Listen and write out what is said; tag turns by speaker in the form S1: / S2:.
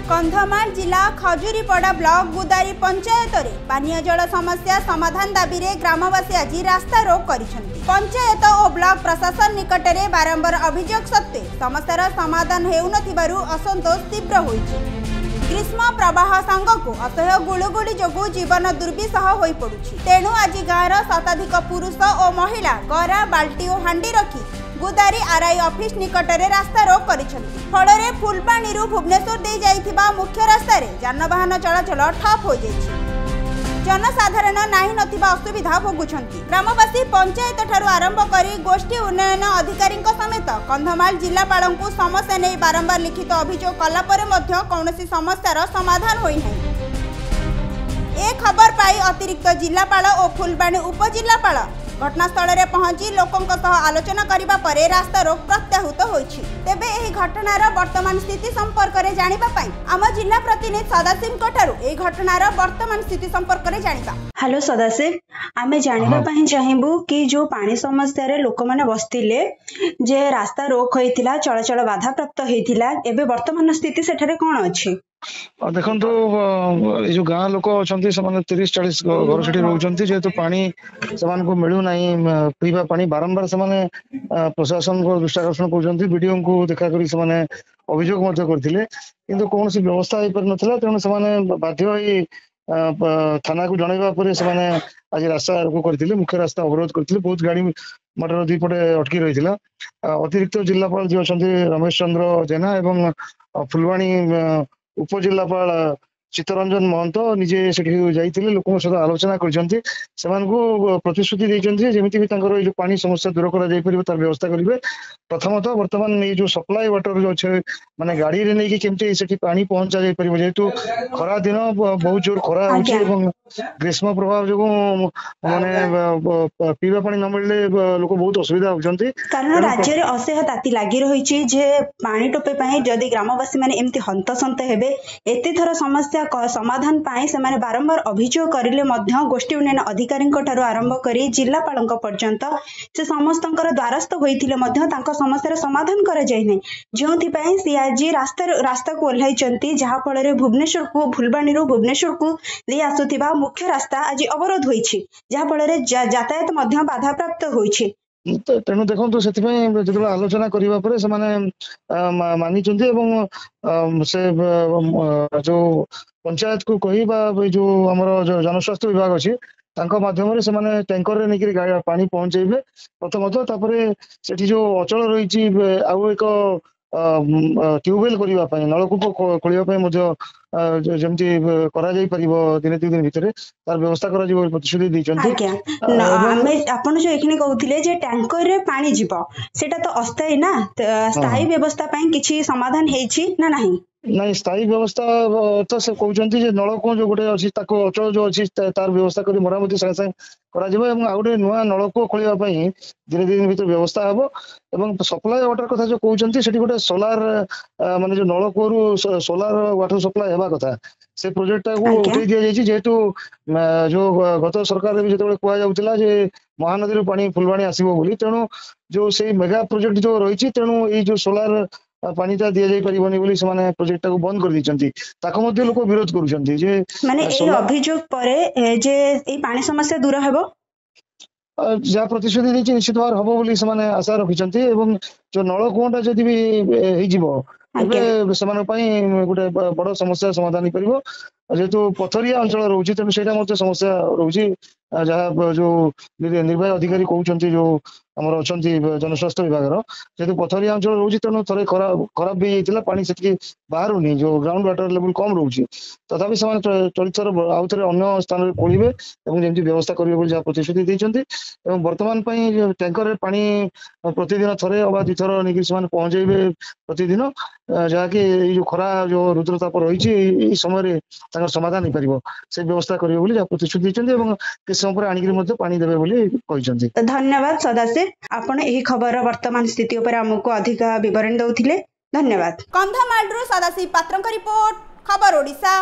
S1: कंधमाल जिला खजुरीपड़ा ब्लॉक गुदारी पंचायत रे पानीय जल समस्या समाधान दाबी रे ग्रामवासी आज रास्ता रोक करिसेंति। पंचायत और ब्लॉक प्रशासन निकट में बारंबार अभियोग सत्वे समस्यार समाधान हेउनथिबारु असंतोष तीव्र होइछि। ग्रीष्म प्रवाह सांगकु असह्य गुळुगुळी जोगु जीवन दुर्विसह होई पडुछि। तेणु आज गाँवर शताधिक पुरुष और महिला गरा बाल्टी और हांडी रखी गुदारी आरआई ऑफिस निकट में रास्ता रोक करिसेंति। फଳରେ फुलबाणी भुवनेश्वर दे जाइथिबा मुख्य रास्ता रे जानवाहन चलाचल ठप हो जाइछि। जनसाधारण नाही नथिबा असुविधा भोगुछंती। ग्रामवासी पंचायत ठारू आरंभ करी गोष्ठी उन्नयन अधिकारी समेत कंधमाल जिलापालंकु समस्या नहीं बारंबार लिखित अभियोग कला परे मध्य कौनसी समस्यार समाधान होई नाही। ए खबर पाई अतिरिक्त जिलापाल और फुलबाणी उपजिलापाल घटनास्थल में पहुंची लोकों आलोचना करिबा परे रास्ता रोक प्रत्याहृत होइछि। तेबे एही घटनार वर्तमान स्थिति संपर्क में जानिबा पई आम जिला प्रतिनिधि सदाशिव ठारू एही घटनार वर्तमान स्थिति संपर्क में जानिबा। हेलो सदाशिव, आमे जानिबा पई चाहिबू कि जो पानी समस्या रे लोक माने बसतिले जे रास्ता रोक होइतिला चलाचल बाधा प्राप्त होइतिला एबे वर्तमान स्थिति सेठारे कोन अछि?
S2: देखो जो गाँ लोक अच्छा 30-40 घर से रोचंती जेहेतु पानी से मिलू ना पीवा पानी बारंबार से प्रशासन को दृष्टि आकर्षण कर वीडियो को देखा कर अभियोग करते किंतु कौन सी व्यवस्था हो पार नाला तेणु से बाध्य थाना को जनइबा पर आज रास्ता रोक करते मुख्य रास्ता अवरोध करते बहुत गाड़ी मटर दुईपटे अटकी रही अतिरिक्त जिलापाल जो अच्छा रमेश चंद्र जेना एवं फुलवाणी उपजिलापाल चित्तरंजन महंत निजे जाइए लोक सहित आलोचना करछंती प्रतिश्रुति देइछंती जेमिति भी तांकर जो पानी समस्या दूर करा जाय परिबो तार व्यवस्था करिवे। प्रथमतः वर्तमान ये जो सप्लाई वाटर जो अच्छे माने गाड़ी रे नै कि केमति सेठी पानी पहुंचा जाय परिबो जेतु खरा दिन बहुत जोर खरा होछि एवं ग्रीष्म प्रभाव जो माने पीवा पानी न मिलले लोक बहुत असुविधा होछंती
S1: कारण राज्य रे असह्य ताती लागि रहिछि जे पानी टोपे पई जदी ग्रामवासी माने एमति हंतसंत हेबे एते थर समस्या समाधान पाए से बारंबार अभियोग करिले मध्य गोष्ठी उन्नयन अधिकारी आरंभ करी जिलापाल पर्यंत से समस्त द्वारस्थ होइथिले मध्य तांको समस्यार समाधान करा जाय नै जोंथि पई सी आज रास्ता को ओल्हाइचंती जहा फଳରେ भुवनेश्वर को फुलबाणी भुवनेश्वर को दे आसुथिबा मुख्य रास्ता आज अवरोध होइछि जहा फଳରେ यातायात मध्य बाधा प्राप्त होइछि।
S2: तेणु देखो जो आलोचना करने पर से मानी से जो पंचायत को कही जो आमर जनस्वास्थ्य विभाग अच्छी माध्यम से टैंकर रे नहीं पानी पहुंचे प्रथमतः से जो अचल रही आउ एक ट्यूबवेल करने नलकूप खोलने जमती करा जाई परिबो दिने 2 दिन भितर तार व्यवस्था करा जीवो प्रतिश्रुति दैचंती।
S1: आपण जो एखने कहउथिले जे टैंकर रे पानी जीवो सेटा तो अस्थायी ना स्थायी व्यवस्था पई किछि समाधान हेछि ना नाही?
S2: नहीं स्थायी व्यवस्था तो से कहउचंती जे नलकूप जो गोटे अछि ताको अचल जो अछि तार व्यवस्था करी मरामती संगे संगे करा जीवो एवं आ गोटे नुआ नलकूप खोलिबा पई दिने 2 दिन भितर व्यवस्था हबो एवं सप्लाई वाटर कथा जो कहउचंती सेठी गोटे सोलार माने जो नलकूप रु सोलार वाटर सप्लाई हेबा कथा से प्रोजेक्ट को उठे दिया जाइए जेहेतु जो गत सरकार भी जो कह जाऊला जे महानदी पानी फुलबाणी आसो बोली तेणु जो से मेगा प्रोजेक्ट जो रही तेणु ये जो सोलार पानी टा दि जाई परिबनी बोली से प्रोजेक्ट को बंद कर दीचंती ताको मध्ये लोक विरोध करूचंती जे
S1: माने ए अभियोग परे जे ए पानी समस्या दूर हेबो
S2: जहाँ प्रतिश्रुति देछि निश्चित भाव हबो बोली से आशा रखिचंती एवं जो नलकूपटा जदि भी हेइ जिवो एबे सेमान पई गोटे बड़ समस्या समाधान करिवो जेहेतु पथरिया अंचल रोची तेणु से समस्या रोची जहाँ जो निर्वाही अधिकारी कहते जो आमर अच्छा जनस्वास्थ्य विभाग जेहेतु पथरिया अंचल रोची तेणु थे खराब भी होता पानी से बाहर जो ग्राउंड वाटर लेवल कम रोचे तथापि से चलित थर आउ थे अन्य स्थान में खोलिए और जमी व्यवस्था करेंगे जहाँ प्रतिश्रुति देते बर्तमान टैंकर पानी प्रतिदिन थे अबा 2 थर नहीं पहुंचे प्रतिदिन जहाँकि जो खरा जो रुद्रताप रही समय समाधान हो पार से व्यवस्था करेंगे जहाँ प्रतिश्रुति देते समय आनिक पानी देवे बोली कहते।
S1: धन्यवाद सदाशिव, आपण एही खबर वर्तमान स्थिति उपर हमको अधिक विवरण दउथिले। धन्यवाद। कंधमाल रु सदाशिव पात्रଙ୍କ रिपोर्ट खबर ओडिशा।